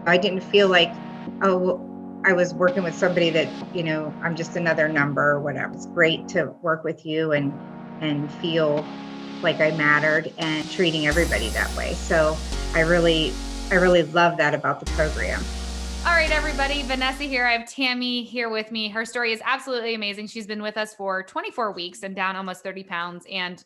I didn't feel like, oh, well, I was working with somebody that, I'm just another number or whatever. It's great to work with you and feel like I mattered and treating everybody that way. So I really love that about the program. All right, everybody. Vanessa here. I have Tammy here with me. Her story is absolutely amazing. She's been with us for 24 weeks and down almost 30 pounds and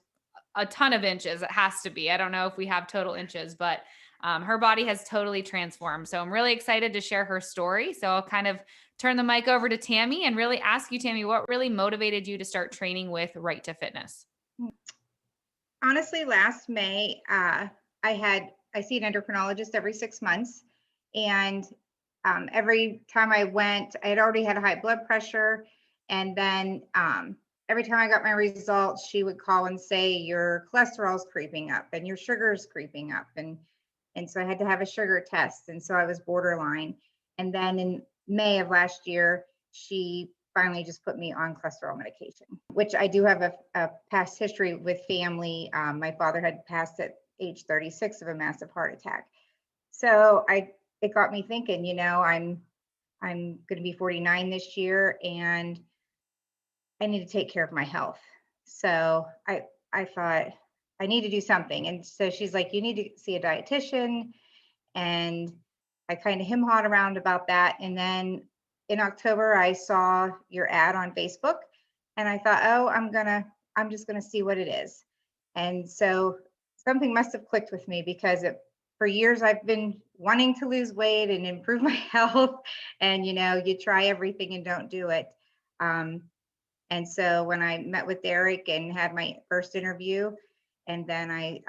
a ton of inches. It has to be. I don't know if we have total inches, but her body has totally transformed. So I'm really excited to share her story. So I'll kind of turn the mic over to Tammy and really ask you, Tammy, what really motivated you to start training with Right to Fitness? Honestly, last May, I see an endocrinologist every 6 months, and every time I went, I had already had a high blood pressure, and then every time I got my results, she would call and say your cholesterol's creeping up and your sugar's creeping up, and so I had to have a sugar test, and so I was borderline. And then in May of last year, she finally just put me on cholesterol medication, which I do have a past history with family. My father had passed at age 36 of a massive heart attack. So it got me thinking, I'm going to be 49 this year and I need to take care of my health. So I thought I need to do something. And so she's like, you need to see a dietitian. And I kind of him-hawed around about that. And then in October, I saw your ad on Facebook and I thought, oh, I'm just gonna see what it is. And so something must have clicked with me because for years I've been wanting to lose weight and improve my health. And you try everything and don't do it. And so when I met with Derek and had my first interview, and then I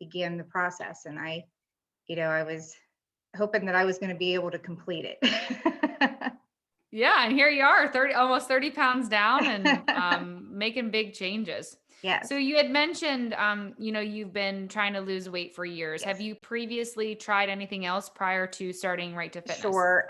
began the process, and I was hoping that I was going to be able to complete it. Yeah, and here you are, almost 30 pounds down and making big changes. Yes. So you had mentioned, you've been trying to lose weight for years. Yes. Have you previously tried anything else prior to starting Right to Fitness? Sure.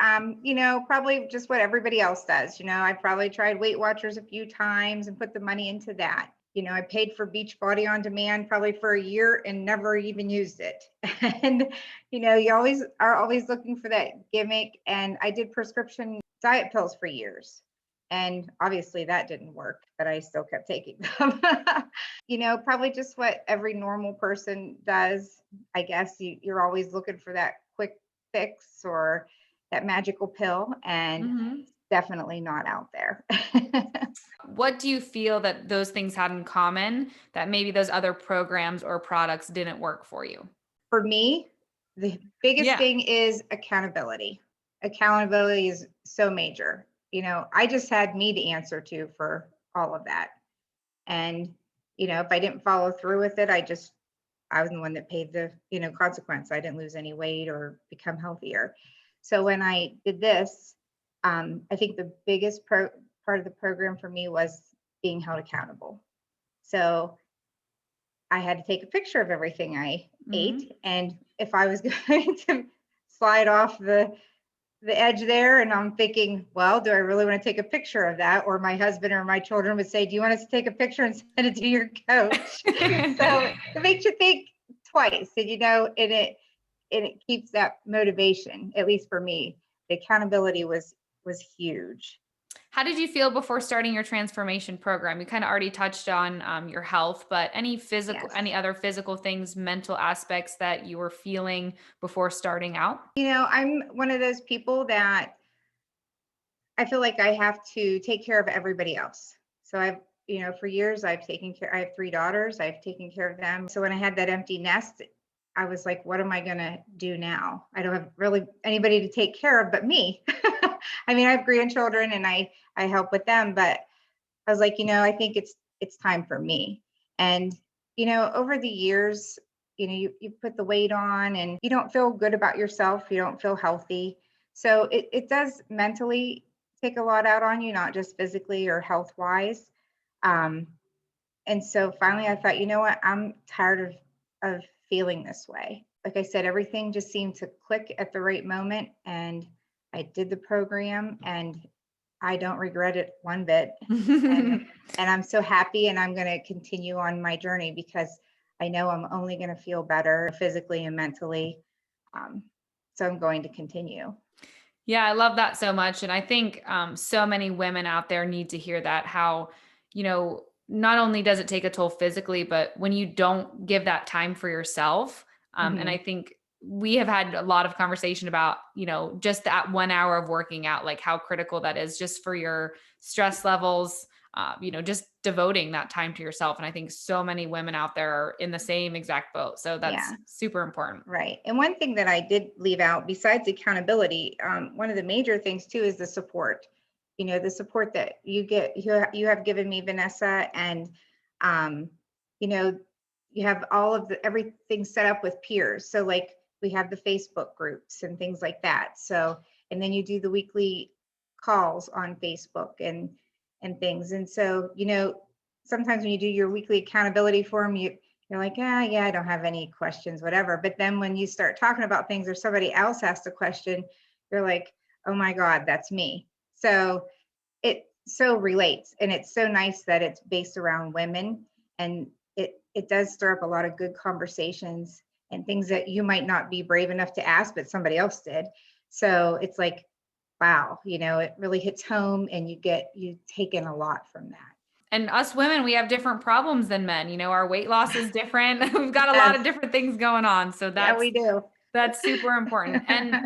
Probably just what everybody else does. I probably tried Weight Watchers a few times and put the money into that. I paid for Beachbody on demand probably for a year and never even used it. And, you always are looking for that gimmick. And I did prescription diet pills for years. And obviously that didn't work, but I still kept taking them. Probably just what every normal person does. I guess you're always looking for that quick fix or that magical pill, and definitely not out there. What do you feel that those things had in common that maybe those other programs or products didn't work for you? For me, the biggest Yeah. thing is accountability. Accountability is so major. I just had me to answer to for all of that. And, if I didn't follow through with it, I was the one that paid the, consequence. I didn't lose any weight or become healthier. So when I did this, I think the biggest part of the program for me was being held accountable. So I had to take a picture of everything I ate. And if I was going to slide off the edge there, and I'm thinking, well, do I really want to take a picture of that? Or my husband or my children would say, do you want us to take a picture and send it to your coach? So it makes you think twice, and it keeps that motivation, at least for me. The accountability was huge. How did you feel before starting your transformation program? You kind of already touched on your health, but Yes. any other physical things, mental aspects that you were feeling before starting out? I'm one of those people that I feel like I have to take care of everybody else. So for years I've taken care, I have 3 daughters, I've taken care of them. So when I had that empty nest, I was like, what am I going to do now? I don't have really anybody to take care of but me. I mean, I have grandchildren and I help with them, but I was like, I think it's time for me. And, over the years, you put the weight on and you don't feel good about yourself. You don't feel healthy. So it does mentally take a lot out on you, not just physically or health wise. And so finally I thought, you know what, I'm tired of feeling this way. Like I said, everything just seemed to click at the right moment. And I did the program and I don't regret it one bit. And I'm so happy, and I'm going to continue on my journey because I know I'm only going to feel better physically and mentally. So I'm going to continue. Yeah, I love that so much. And I think so many women out there need to hear that how, not only does it take a toll physically, but when you don't give that time for yourself, and I Hmm. think we have had a lot of conversation about, just that 1 hour of working out, like how critical that is just for your stress levels, just devoting that time to yourself. And I think so many women out there are in the same exact boat. So that's Yeah. super important. Right. And one thing that I did leave out, besides accountability, one of the major things too is the support. The support that you get, you have given me, Vanessa, and um, you know, you have all of everything set up with peers. So like we have the Facebook groups and things like that. So, and then you do the weekly calls on Facebook and things. And so, sometimes when you do your weekly accountability forum, you're like, yeah, I don't have any questions, whatever. But then when you start talking about things or somebody else asks a question, you're like, oh my God, that's me. So it so relates. And it's so nice that it's based around women. And it does stir up a lot of good conversations and things that you might not be brave enough to ask, but somebody else did. So it's like, wow, it really hits home and you take in a lot from that. And us women, we have different problems than men. Our weight loss is different. We've got a lot Yes. of different things going on. So Yeah, that's we do. that's super important. And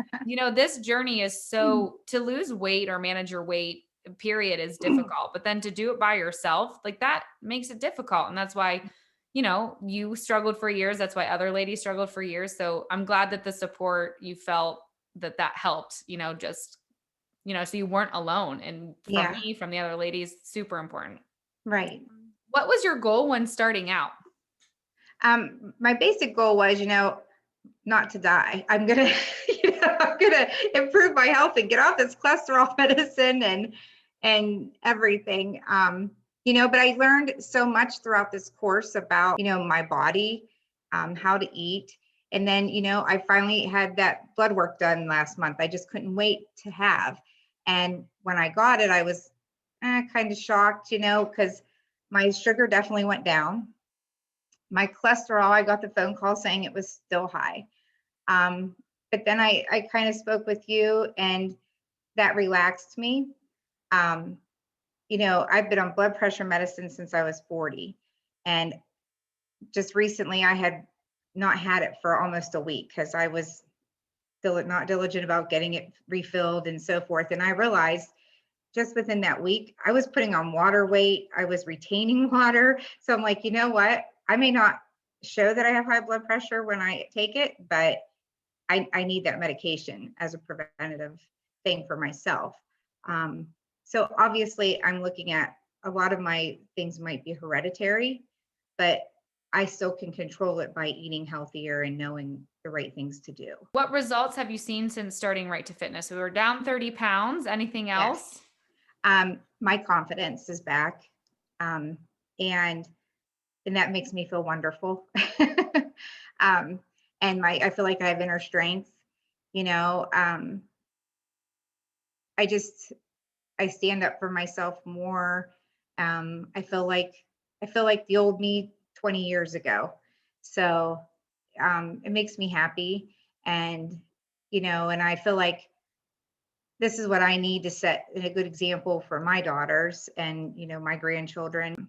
this journey is so to lose weight or manage your weight, period, is difficult. But then to do it by yourself, like that makes it difficult. And that's why, you struggled for years. That's why other ladies struggled for years. So I'm glad that the support you felt that helped, just, so you weren't alone. And from Yeah, me, from the other ladies, super important. right. What was your goal when starting out? My basic goal was, not to die. I'm gonna improve my health and get off this cholesterol medicine and everything. But I learned so much throughout this course about, my body, how to eat. And then, I finally had that blood work done last month. I just couldn't wait to have. And when I got it, I was kind of shocked, because my sugar definitely went down. My cholesterol, I got the phone call saying it was still high. Um, but then I kind of spoke with you and that relaxed me. Um, I've been on blood pressure medicine since I was 40. And just recently I had not had it for almost a week because I was still not diligent about getting it refilled and so forth. And I realized just within that week, I was putting on water weight, I was retaining water. So I'm like, you know what? I may not show that I have high blood pressure when I take it, but I need that medication as a preventative thing for myself. Um, so obviously, I'm looking at a lot of my things might be hereditary, but I still can control it by eating healthier and knowing the right things to do. What results have you seen since starting Right to Fitness? We were down 30 pounds. Anything Yes. else? My confidence is back. Um, and and that makes me feel wonderful. um, and I feel like I have inner strength. You know, um, I just I stand up for myself more. I feel like the old me 20 years ago. So it makes me happy, and and I feel like this is what I need to set a good example for my daughters and my grandchildren.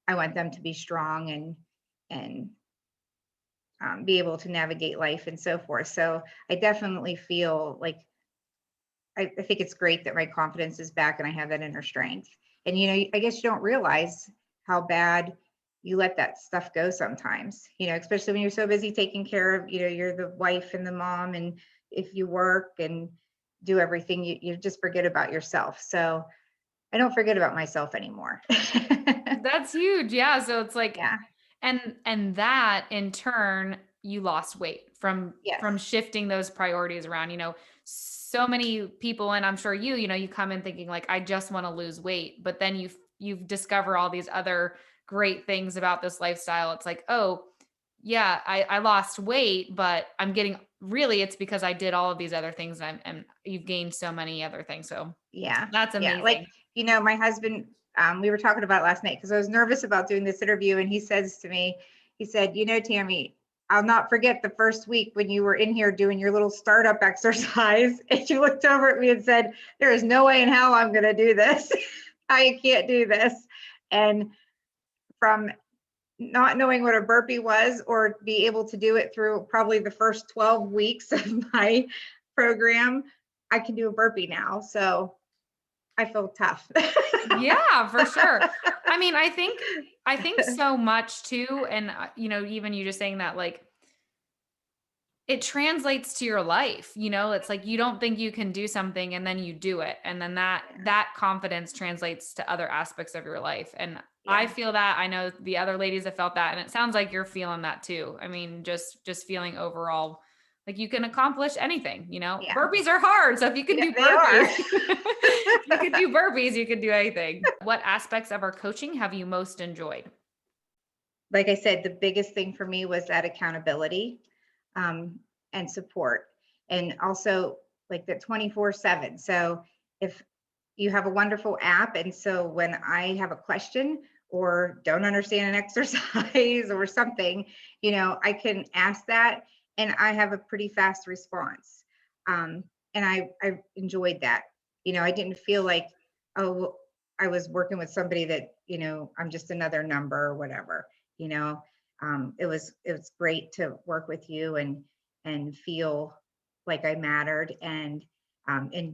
I want them to be strong and be able to navigate life and so forth. So I definitely feel like I think it's great that my confidence is back and I have that inner strength. And I guess you don't realize how bad you let that stuff go sometimes. Especially when you're so busy taking care of, you're the wife and the mom, and if you work and do everything, you just forget about yourself. So I don't forget about myself anymore. That's huge. Yeah. So it's like, Yeah. and that in turn, you lost weight Yes. from shifting those priorities around. So many people, and I'm sure you come in thinking like, I just want to lose weight, but then you've discover all these other great things about this lifestyle. It's like, oh, yeah, I lost weight, but I'm getting really it's because I did all of these other things and you've gained so many other things. So Yeah. that's Yeah. Like, amazing. my husband, we were talking about it last night because I was nervous about doing this interview. And he says to me, he said, Tammy, I'll not forget the first week when you were in here doing your little startup exercise and you looked over at me and said, there is no way in hell I'm going to do this. I can't do this. And from not knowing what a burpee was or be able to do it through probably the first 12 weeks of my program, I can do a burpee now. So I feel tough. Yeah, for sure. I mean, I think so much too. And you know, even you just saying that, like, it translates to your life. You know, it's like you don't think you can do something and then you do it. And then that confidence translates to other aspects of your life. And I Yeah. feel that. I know the other ladies have felt that. And it sounds like you're feeling that too. I mean, just feeling overall like you can accomplish anything, you know. Yeah. Burpees are hard. So if you can Yeah, do they are. burpees, you can do burpees, you can do anything. What aspects of our coaching have you most enjoyed? Like I said, the biggest thing for me was that accountability, and support, and also like the 24/7. So if you have a wonderful app, and so when I have a question or don't understand an exercise or something, I can ask that, and I have a pretty fast response. And I enjoyed that. I didn't feel like, oh, well, I was working with somebody that, I'm just another number or whatever. you know it was great to work with you and feel like I mattered, and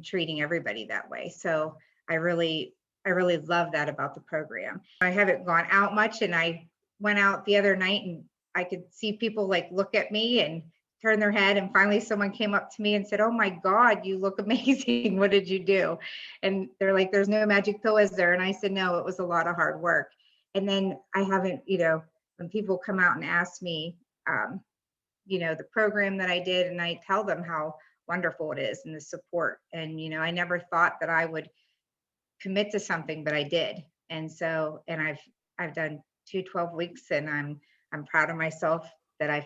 treating everybody that way. So I really love that about the program. I haven't gone out much, and I went out the other night and I could see people like look at me and turn their head, and finally someone came up to me and said, "Oh my God, you look amazing. What did you do?" And they're like, "There's no magic pill, is there?" And I said, "No, it was a lot of hard work." And then I haven't, when people come out and ask me, the program that I did, and I tell them how wonderful it is and the support. And, I never thought that I would commit to something, but I did. And so, and I've done 2 12 weeks, and I'm proud of myself that I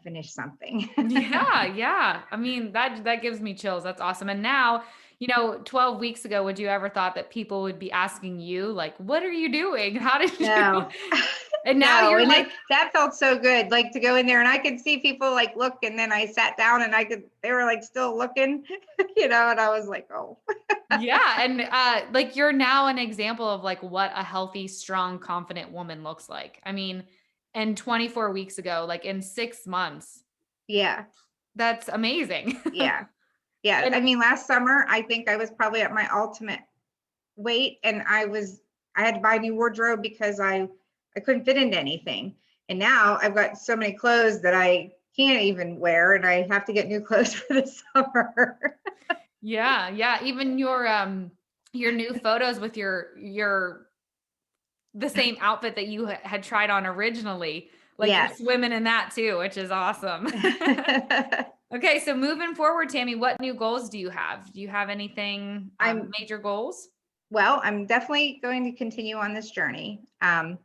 finished something. Yeah, yeah. I mean, that gives me chills. That's awesome. And now, 12 weeks ago, would you ever thought that people would be asking you like, "What are you doing? How did you?" No. And now No, you're and like, that felt so good, like to go in there and I could see people like look, and then I sat down and they were like still looking, and I was like, oh. yeah, and like you're now an example of like what a healthy, strong, confident woman looks like. I mean, and 24 weeks ago, like in 6 months, Yeah, that's amazing. yeah, yeah. And I mean, last summer, I think I was probably at my ultimate weight, and I had to buy a new wardrobe because I couldn't fit into anything. And now I've got so many clothes that I can't even wear, and I have to get new clothes for the summer. yeah, yeah, even your new photos with your the same outfit that you had tried on originally, like you're Yes. swimming in that too, which is awesome. Okay, so moving forward, Tammy, what new goals do you have? Do you have anything, I'm major goals? Well, I'm definitely going to continue on this journey. And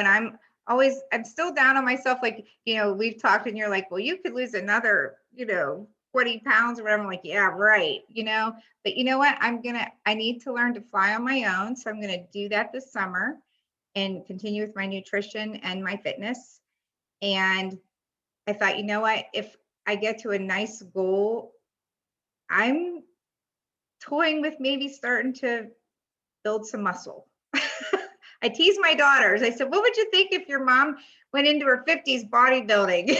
I'm still down on myself. Like, we've talked and you're like, well, you could lose another, 20 pounds or whatever. I'm like, yeah, right. But you know what? I need to learn to fly on my own. So I'm going to do that this summer and continue with my nutrition and my fitness. And I thought, you know what? If I get to a nice goal, I'm toying with maybe starting to build some muscle. I tease my daughters. I said, "What would you think if your mom went into her 50s bodybuilding?"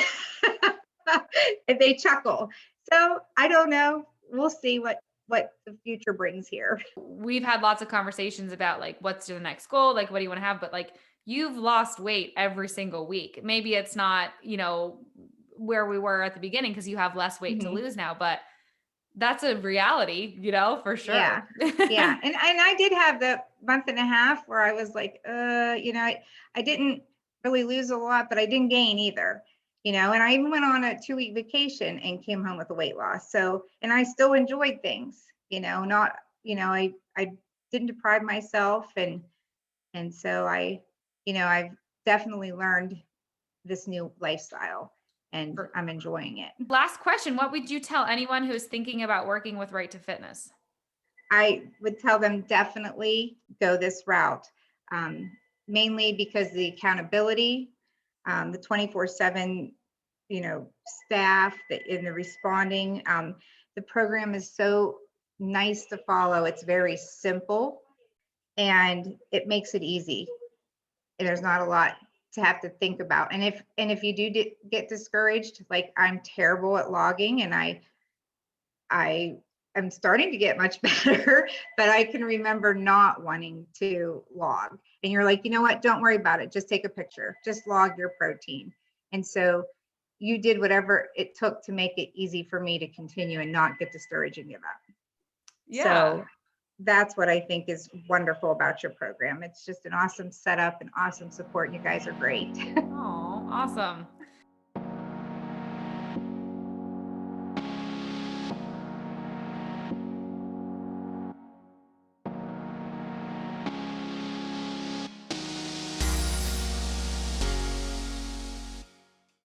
And they chuckle. So I don't know. We'll see what the future brings here. We've had lots of conversations about like what's your next goal, like what do you want to have, but like you've lost weight every single week. Maybe it's not, where we were at the beginning because you have less weight to Mhm. lose now, but that's a reality, for sure. Yeah. Yeah. And I did have the month and a half where I was like, I didn't really lose a lot, but I didn't gain either. And I even went on a 2 week vacation and came home with a weight loss. So, and I still enjoyed things, not, I didn't deprive myself, and so I've definitely learned this new lifestyle, and For- I'm enjoying it. Last question. What would you tell anyone who's thinking about working with Right to Fitness? I would tell them definitely go this route, um, mainly because the accountability, the 24/7 staff in the responding. The program is so nice to follow. It's very simple and it makes it easy. And there's not a lot to have to think about. And if you do get discouraged, like I'm terrible at logging, and I am starting to get much better, but I can remember not wanting to log. And you're like, you know what? Don't worry about it. Just take a picture. Just log your protein. And so you did whatever it took to make it easy for me to continue and not get discouraged and give up. Yeah. So that's what I think is wonderful about your program. It's just an awesome setup and awesome support. And you guys are great. Oh, awesome.